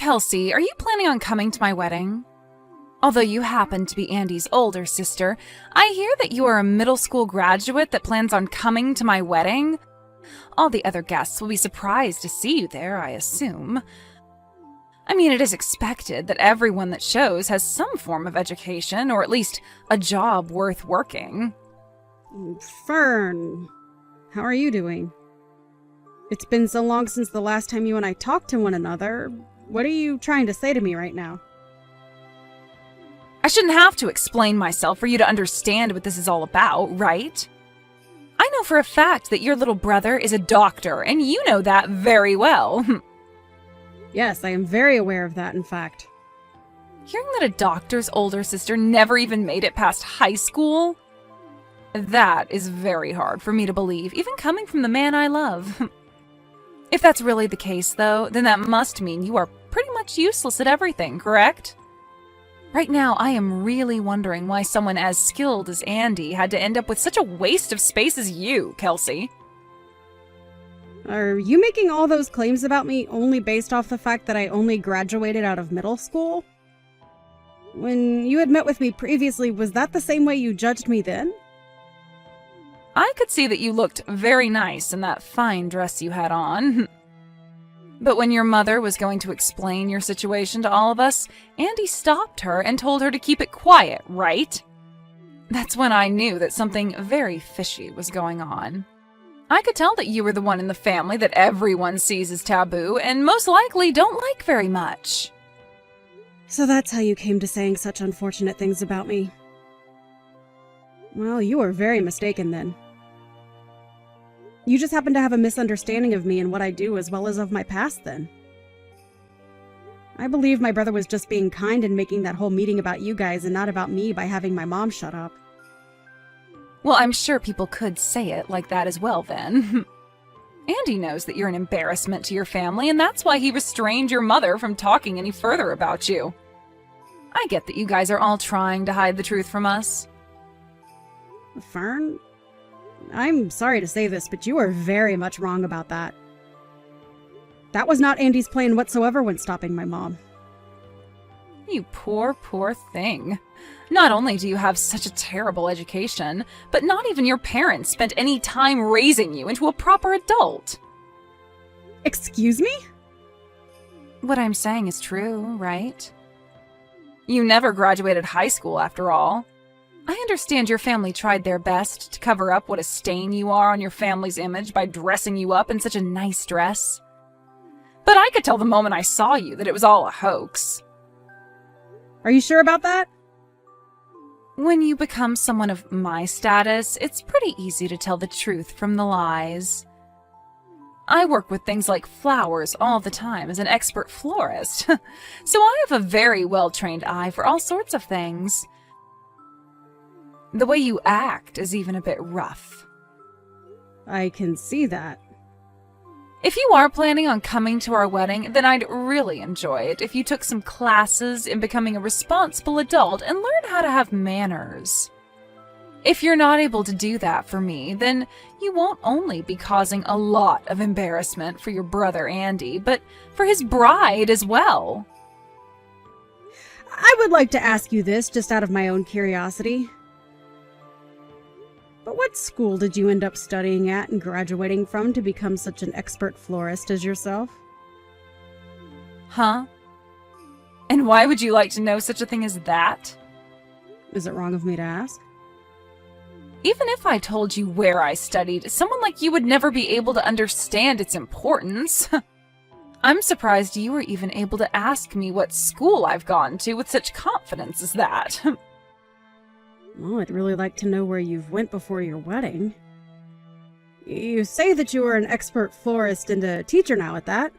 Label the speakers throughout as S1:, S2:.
S1: Kelsey, are you planning on coming to my wedding? Although you happen to be Andy's older sister, I hear that you are a middle school graduate that plans on coming to my wedding. All the other guests will be surprised to see you there, I assume. I mean, it is expected that everyone that shows has some form of education, or at least a job worth working.
S2: Fern, how are you doing? It's been so long since the last time you and I talked to one another. What are you trying to say to me right now?
S1: I shouldn't have to explain myself for you to understand what this is all about, right? I know for a fact that your little brother is a doctor, and you know that very well.
S2: Yes, I am very aware of that, in fact.
S1: Hearing that a doctor's older sister never even made it past high school? That is very hard for me to believe, even coming from the man I love. If that's really the case, though, then that must mean you are pretty much useless at everything, correct? Right now, I am really wondering why someone as skilled as Andy had to end up with such a waste of space as you, Kelsey.
S2: Are you making all those claims about me only based off the fact that I only graduated out of middle school? When you had met with me previously, was that the same way you judged me then?
S1: I could see that you looked very nice in that fine dress you had on. But when your mother was going to explain your situation to all of us, Andy stopped her and told her to keep it quiet, right? That's when I knew that something very fishy was going on. I could tell that you were the one in the family that everyone sees as taboo and most likely don't like very much.
S2: So that's how you came to saying such unfortunate things about me. Well, you were very mistaken then. You just happen to have a misunderstanding of me and what I do as well as of my past then. I believe my brother was just being kind and making that whole meeting about you guys and not about me by having my mom shut up.
S1: Well, I'm sure people could say it like that as well then. Andy knows that you're an embarrassment to your family, and that's why he restrained your mother from talking any further about you. I get that you guys are all trying to hide the truth from us.
S2: Fern, I'm sorry to say this, but you are very much wrong about that. That was not Andy's plan whatsoever when stopping my mom.
S1: You poor, poor thing. Not only do you have such a terrible education, but not even your parents spent any time raising you into a proper adult.
S2: Excuse me?
S1: What I'm saying is true, right? You never graduated high school, after all. I understand your family tried their best to cover up what a stain you are on your family's image by dressing you up in such a nice dress. But I could tell the moment I saw you that it was all a hoax.
S2: Are you sure about that?
S1: When you become someone of my status, it's pretty easy to tell the truth from the lies. I work with things like flowers all the time as an expert florist, so I have a very well-trained eye for all sorts of things. The way you act is even a bit rough.
S2: I can see that.
S1: If you are planning on coming to our wedding, then I'd really enjoy it if you took some classes in becoming a responsible adult and learn how to have manners. If you're not able to do that for me, then you won't only be causing a lot of embarrassment for your brother Andy, but for his bride as well.
S2: I would like to ask you this just out of my own curiosity. But what school did you end up studying at and graduating from to become such an expert florist as yourself?
S1: Huh? And why would you like to know such a thing as that?
S2: Is it wrong of me to ask?
S1: Even if I told you where I studied, someone like you would never be able to understand its importance. I'm surprised you were even able to ask me what school I've gone to with such confidence as that.
S2: Well, I'd really like to know where you've went before your wedding. You say that you are an expert florist and a teacher now at that.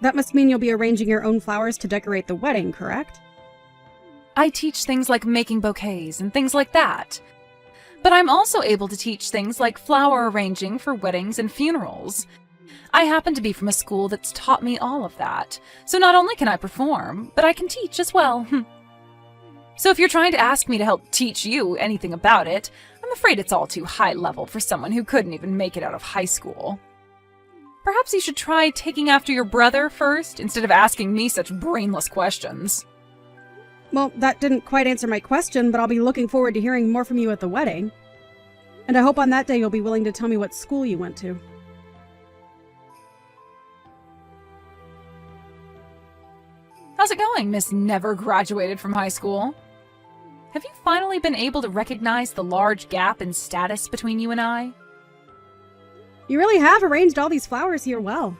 S2: That must mean you'll be arranging your own flowers to decorate the wedding, correct?
S1: I teach things like making bouquets and things like that. But I'm also able to teach things like flower arranging for weddings and funerals. I happen to be from a school that's taught me all of that, so not only can I perform, but I can teach as well. So if you're trying to ask me to help teach you anything about it, I'm afraid it's all too high level for someone who couldn't even make it out of high school. Perhaps you should try taking after your brother first, instead of asking me such brainless questions.
S2: Well, that didn't quite answer my question, but I'll be looking forward to hearing more from you at the wedding. And I hope on that day you'll be willing to tell me what school you went to.
S1: How's it going, Miss Never Graduated from High School? Have you finally been able to recognize the large gap in status between you and I?
S2: You really have arranged all these flowers here well.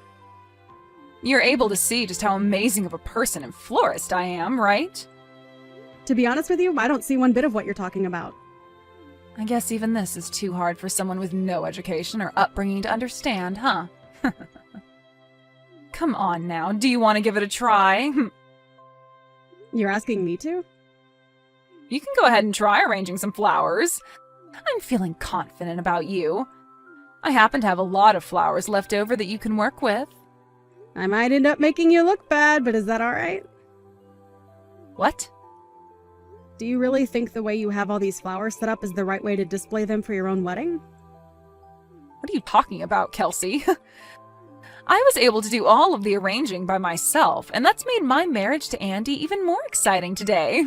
S1: You're able to see just how amazing of a person and florist I am, right?
S2: To be honest with you, I don't see one bit of what you're talking about.
S1: I guess even this is too hard for someone with no education or upbringing to understand, huh? Come on now, do you want to give it a try?
S2: You're asking me to?
S1: You can go ahead and try arranging some flowers. I'm feeling confident about you. I happen to have a lot of flowers left over that you can work with.
S2: I might end up making you look bad, but is that alright?
S1: What?
S2: Do you really think the way you have all these flowers set up is the right way to display them for your own wedding?
S1: What are you talking about, Kelsey? I was able to do all of the arranging by myself, and that's made my marriage to Andy even more exciting today.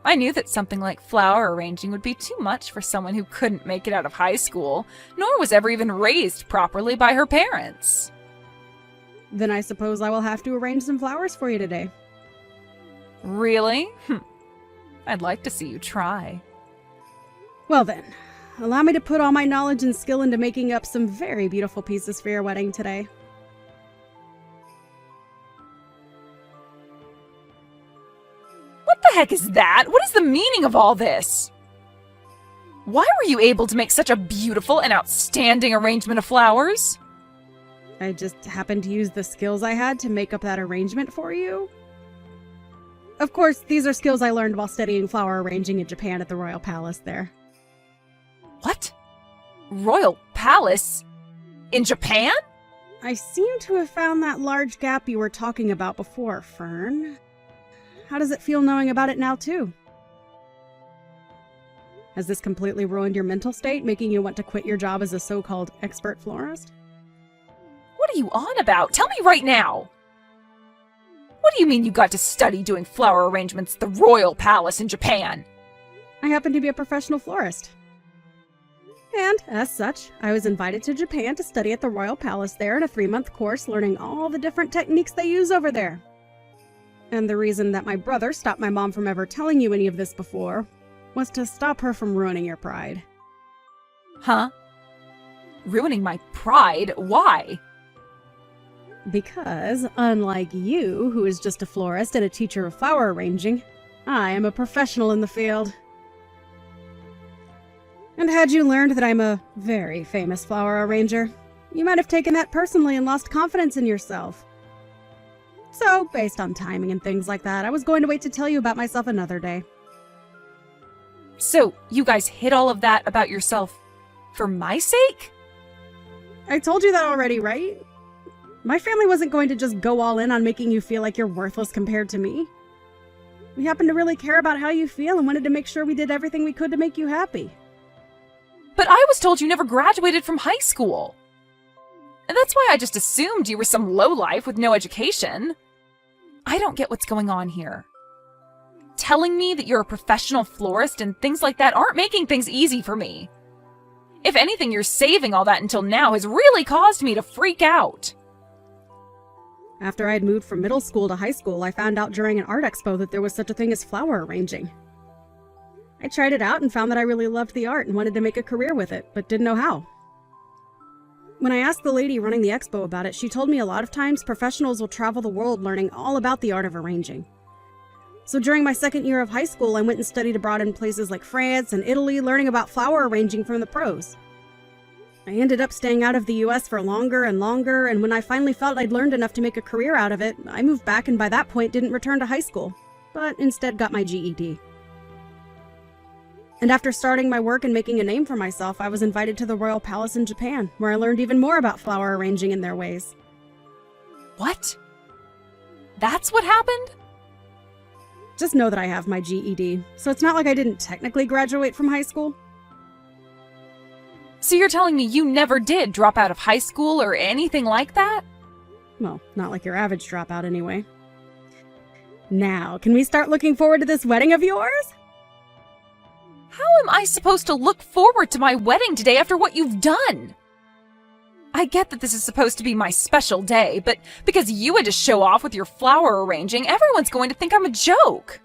S1: I knew that something like flower arranging would be too much for someone who couldn't make it out of high school, nor was ever even raised properly by her parents.
S2: Then I suppose I will have to arrange some flowers for you today.
S1: Really? I'd like to see you try.
S2: Well then, allow me to put all my knowledge and skill into making up some very beautiful pieces for your wedding today.
S1: What the heck is that? What is the meaning of all this? Why were you able to make such a beautiful and outstanding arrangement of flowers?
S2: I just happened to use the skills I had to make up that arrangement for you. Of course, these are skills I learned while studying flower arranging in Japan at the Royal Palace there.
S1: What? Royal Palace? In Japan?
S2: I seem to have found that large gap you were talking about before, Fern. How does it feel knowing about it now, too? Has this completely ruined your mental state, making you want to quit your job as a so-called expert florist?
S1: What are you on about? Tell me right now! What do you mean you got to study doing flower arrangements at the Royal Palace in Japan?
S2: I happen to be a professional florist. And, as such, I was invited to Japan to study at the Royal Palace there in a 3-month course learning all the different techniques they use over there. And the reason that my brother stopped my mom from ever telling you any of this before was to stop her from ruining your pride.
S1: Huh? Ruining my pride? Why?
S2: Because, unlike you, who is just a florist and a teacher of flower arranging, I am a professional in the field. And had you learned that I'm a very famous flower arranger, you might have taken that personally and lost confidence in yourself. So, based on timing and things like that, I was going to wait to tell you about myself another day.
S1: So, you guys hid all of that about yourself for my sake?
S2: I told you that already, right? My family wasn't going to just go all in on making you feel like you're worthless compared to me. We happen to really care about how you feel and wanted to make sure we did everything we could to make you happy.
S1: But I was told you never graduated from high school. And that's why I just assumed you were some lowlife with no education. I don't get what's going on here. Telling me that you're a professional florist and things like that aren't making things easy for me. If anything, your saving all that until now has really caused me to freak out.
S2: After I had moved from middle school to high school, I found out during an art expo that there was such a thing as flower arranging. I tried it out and found that I really loved the art and wanted to make a career with it, but didn't know how. When I asked the lady running the expo about it, she told me a lot of times professionals will travel the world learning all about the art of arranging. So during my second year of high school, I went and studied abroad in places like France and Italy, learning about flower arranging from the pros. I ended up staying out of the US for longer and longer, and when I finally felt I'd learned enough to make a career out of it, I moved back and by that point didn't return to high school, but instead got my GED. And after starting my work and making a name for myself, I was invited to the Royal Palace in Japan, where I learned even more about flower arranging and their ways.
S1: What? That's what happened?
S2: Just know that I have my GED, so it's not like I didn't technically graduate from high school.
S1: So you're telling me you never did drop out of high school or anything like that?
S2: Well, not like your average dropout anyway. Now, can we start looking forward to this wedding of yours?
S1: How am I supposed to look forward to my wedding today after what you've done? I get that this is supposed to be my special day, but because you had to show off with your flower arranging, everyone's going to think I'm a joke.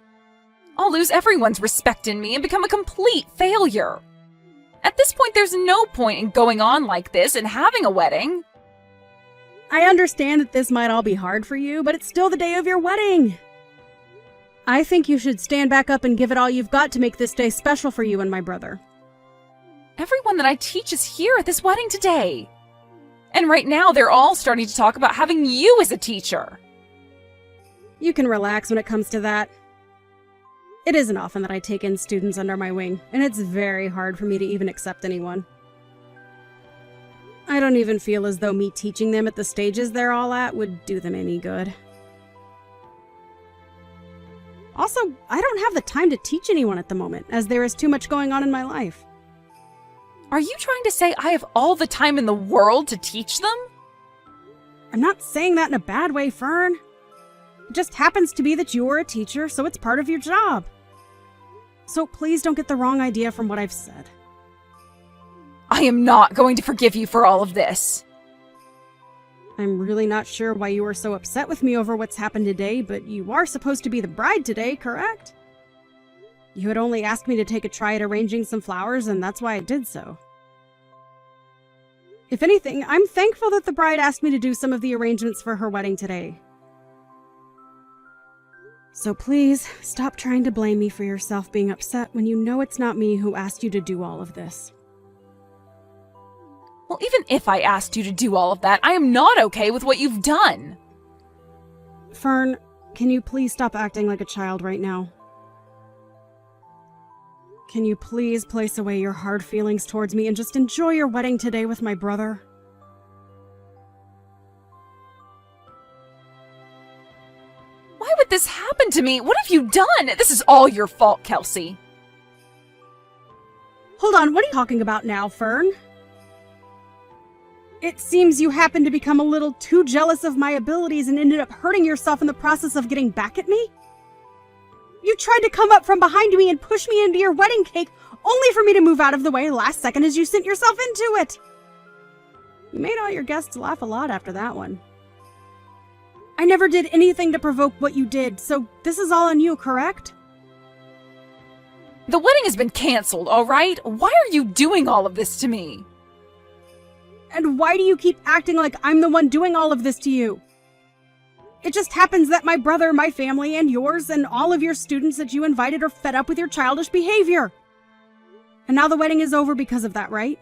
S1: I'll lose everyone's respect in me and become a complete failure. At this point, there's no point in going on like this and having a wedding.
S2: I understand that this might all be hard for you, but it's still the day of your wedding. I think you should stand back up and give it all you've got to make this day special for you and my brother.
S1: Everyone that I teach is here at this wedding today. And right now, they're all starting to talk about having you as a teacher.
S2: You can relax when it comes to that. It isn't often that I take in students under my wing, and it's very hard for me to even accept anyone. I don't even feel as though me teaching them at the stages they're all at would do them any good. Also, I don't have the time to teach anyone at the moment, as there is too much going on in my life.
S1: Are you trying to say I have all the time in the world to teach them?
S2: I'm not saying that in a bad way, Fern. It just happens to be that you are a teacher, so it's part of your job. So please don't get the wrong idea from what I've said.
S1: I am not going to forgive you for all of this.
S2: I'm really not sure why you were so upset with me over what's happened today, but you are supposed to be the bride today, correct? You had only asked me to take a try at arranging some flowers, and that's why I did so. If anything, I'm thankful that the bride asked me to do some of the arrangements for her wedding today. So please, stop trying to blame me for yourself being upset when you know it's not me who asked you to do all of this.
S1: Well, even if I asked you to do all of that, I am not okay with what you've done.
S2: Fern, can you please stop acting like a child right now? Can you please place away your hard feelings towards me and just enjoy your wedding today with my brother?
S1: Why would this happen to me? What have you done? This is all your fault, Kelsey.
S2: Hold on, what are you talking about now, Fern? It seems you happened to become a little too jealous of my abilities and ended up hurting yourself in the process of getting back at me? You tried to come up from behind me and push me into your wedding cake, only for me to move out of the way last second as you sent yourself into it. You made all your guests laugh a lot after that one. I never did anything to provoke what you did, so this is all on you, correct?
S1: The wedding has been canceled, all right? Why are you doing all of this to me?
S2: And why do you keep acting like I'm the one doing all of this to you? It just happens that my brother, my family, and yours, and all of your students that you invited are fed up with your childish behavior. And now the wedding is over because of that, right?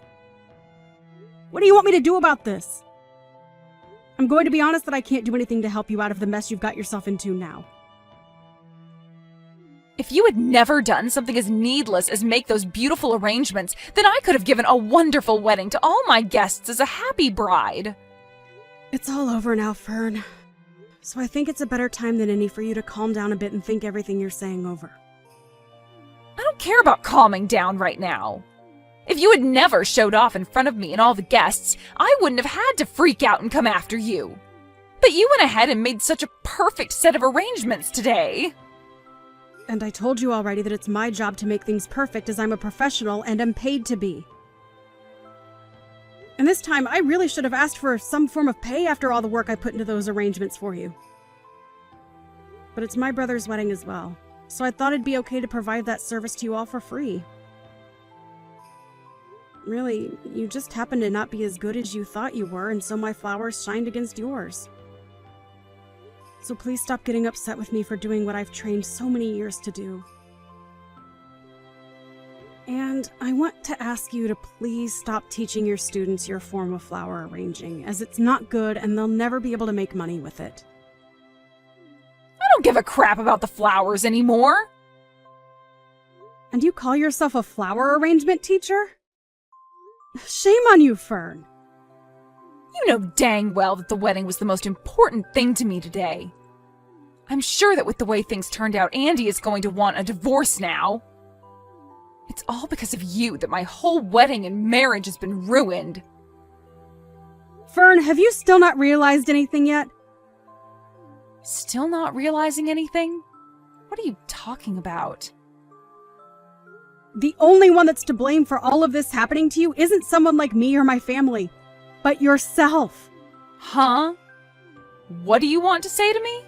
S2: What do you want me to do about this? I'm going to be honest that I can't do anything to help you out of the mess you've got yourself into now.
S1: If you had never done something as needless as make those beautiful arrangements, then I could have given a wonderful wedding to all my guests as a happy bride.
S2: It's all over now, Fern. So I think it's a better time than any for you to calm down a bit and think everything you're saying over.
S1: I don't care about calming down right now. If you had never showed off in front of me and all the guests, I wouldn't have had to freak out and come after you. But you went ahead and made such a perfect set of arrangements today.
S2: And I told you already that it's my job to make things perfect as I'm a professional and am paid to be. And this time, I really should have asked for some form of pay after all the work I put into those arrangements for you. But it's my brother's wedding as well, so I thought it'd be okay to provide that service to you all for free. Really, you just happened to not be as good as you thought you were, and so my flowers shined against yours. So please stop getting upset with me for doing what I've trained so many years to do. And I want to ask you to please stop teaching your students your form of flower arranging, as it's not good and they'll never be able to make money with it.
S1: I don't give a crap about the flowers anymore.
S2: And you call yourself a flower arrangement teacher? Shame on you, Fern.
S1: You know dang well that the wedding was the most important thing to me today. I'm sure that with the way things turned out, Andy is going to want a divorce now. It's all because of you that my whole wedding and marriage has been ruined.
S2: Fern, have you still not realized anything yet?
S1: Still not realizing anything? What are you talking about?
S2: The only one that's to blame for all of this happening to you isn't someone like me or my family, but yourself.
S1: Huh? What do you want to say to me?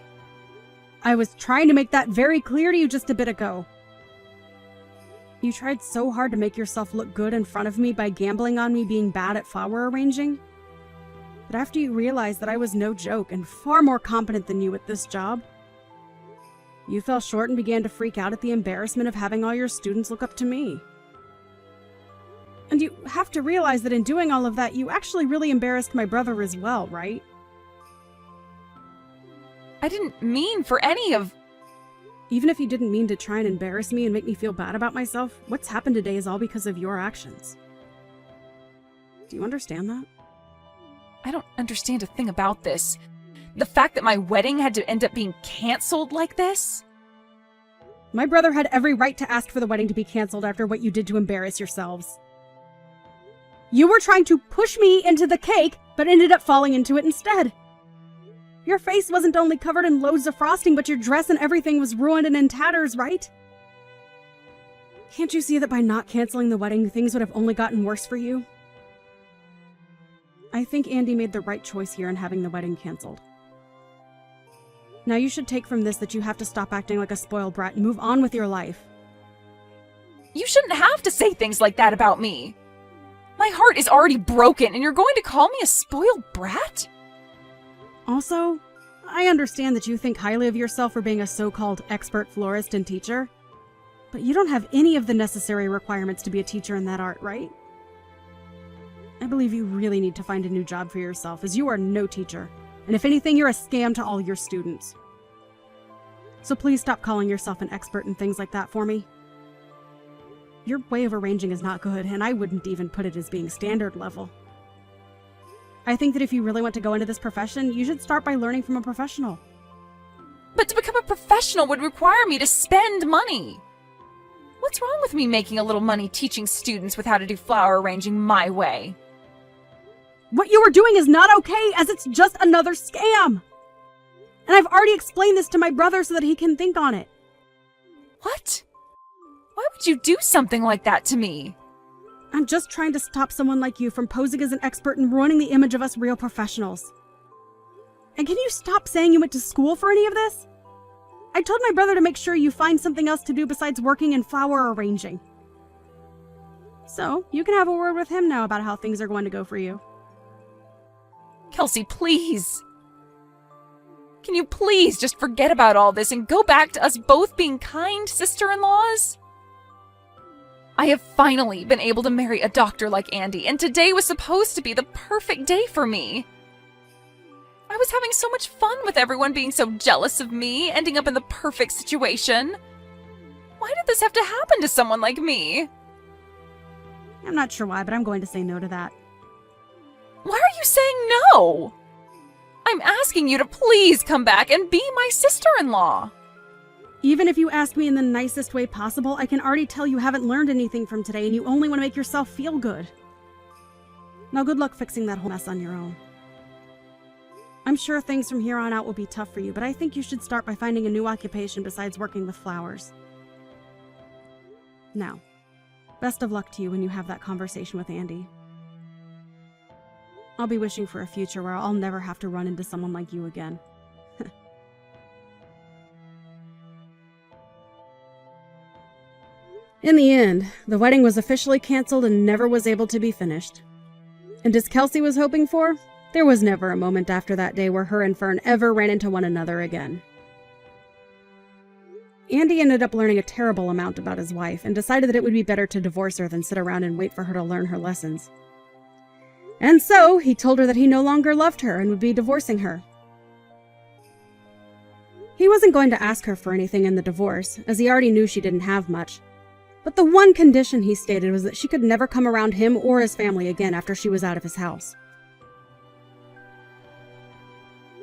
S2: I was trying to make that very clear to you just a bit ago. You tried so hard to make yourself look good in front of me by gambling on me being bad at flower arranging. But after you realized that I was no joke and far more competent than you at this job, you fell short and began to freak out at the embarrassment of having all your students look up to me. And you have to realize that in doing all of that, you actually really embarrassed my brother as well, right?
S1: I didn't mean for any of...
S2: Even if you didn't mean to try and embarrass me and make me feel bad about myself, what's happened today is all because of your actions. Do you understand that?
S1: I don't understand a thing about this. The fact that my wedding had to end up being canceled like this?
S2: My brother had every right to ask for the wedding to be canceled after what you did to embarrass yourselves. You were trying to push me into the cake, but ended up falling into it instead. Your face wasn't only covered in loads of frosting, but your dress and everything was ruined and in tatters, right? Can't you see that by not canceling the wedding, things would have only gotten worse for you? I think Andy made the right choice here in having the wedding canceled. Now you should take from this that you have to stop acting like a spoiled brat and move on with your life.
S1: You shouldn't have to say things like that about me. My heart is already broken, and you're going to call me a spoiled brat?
S2: Also, I understand that you think highly of yourself for being a so-called expert florist and teacher, but you don't have any of the necessary requirements to be a teacher in that art, right? I believe you really need to find a new job for yourself, as you are no teacher, and if anything, you're a scam to all your students. So please stop calling yourself an expert in things like that for me. Your way of arranging is not good, and I wouldn't even put it as being standard level. I think that if you really want to go into this profession, you should start by learning from a professional.
S1: But to become a professional would require me to spend money. What's wrong with me making a little money teaching students with how to do flower arranging my way?
S2: What you are doing is not okay, as it's just another scam! And I've already explained this to my brother so that he can think on it.
S1: What? Why would you do something like that to me?
S2: I'm just trying to stop someone like you from posing as an expert and ruining the image of us real professionals. And can you stop saying you went to school for any of this? I told my brother to make sure you find something else to do besides working in flower arranging. So, you can have a word with him now about how things are going to go for you.
S1: Kelsey, please. Can you please just forget about all this and go back to us both being kind sister-in-laws? I have finally been able to marry a doctor like Andy, and today was supposed to be the perfect day for me. I was having so much fun with everyone being so jealous of me, ending up in the perfect situation. Why did this have to happen to someone like me?
S2: I'm not sure why, but I'm going to say no to that.
S1: Why are you saying no? I'm asking you to please come back and be my sister-in-law.
S2: Even if you ask me in the nicest way possible, I can already tell you haven't learned anything from today and you only want to make yourself feel good. Now good luck fixing that whole mess on your own. I'm sure things from here on out will be tough for you, but I think you should start by finding a new occupation besides working with flowers. Now, best of luck to you when you have that conversation with Andy. I'll be wishing for a future where I'll never have to run into someone like you again. In the end, the wedding was officially canceled and never was able to be finished. And as Kelsey was hoping for, there was never a moment after that day where her and Fern ever ran into one another again. Andy ended up learning a terrible amount about his wife and decided that it would be better to divorce her than sit around and wait for her to learn her lessons. And so, he told her that he no longer loved her and would be divorcing her. He wasn't going to ask her for anything in the divorce, as he already knew she didn't have much. But the one condition he stated was that she could never come around him or his family again after she was out of his house.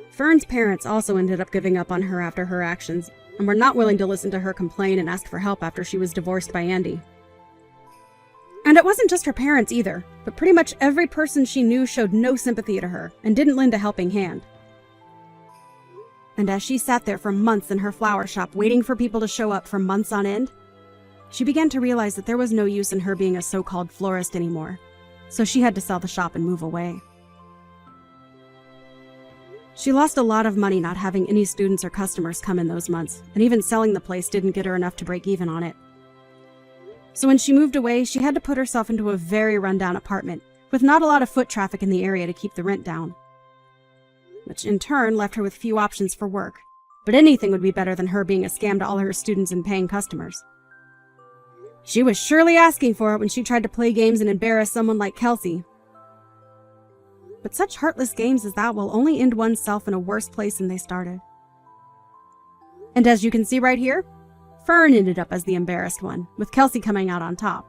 S2: Fern's parents also ended up giving up on her after her actions, and were not willing to listen to her complain and ask for help after she was divorced by Andy. And it wasn't just her parents either, but pretty much every person she knew showed no sympathy to her and didn't lend a helping hand. And as she sat there for months in her flower shop waiting for people to show up for months on end, she began to realize that there was no use in her being a so-called florist anymore, so she had to sell the shop and move away. She lost a lot of money not having any students or customers come in those months, and even selling the place didn't get her enough to break even on it. So when she moved away, she had to put herself into a very rundown apartment with not a lot of foot traffic in the area to keep the rent down, which in turn left her with few options for work, but anything would be better than her being a scam to all her students and paying customers. She was surely asking for it when she tried to play games and embarrass someone like Kelsey. But such heartless games as that will only end oneself in a worse place than they started. And as you can see right here, Fern ended up as the embarrassed one, with Kelsey coming out on top.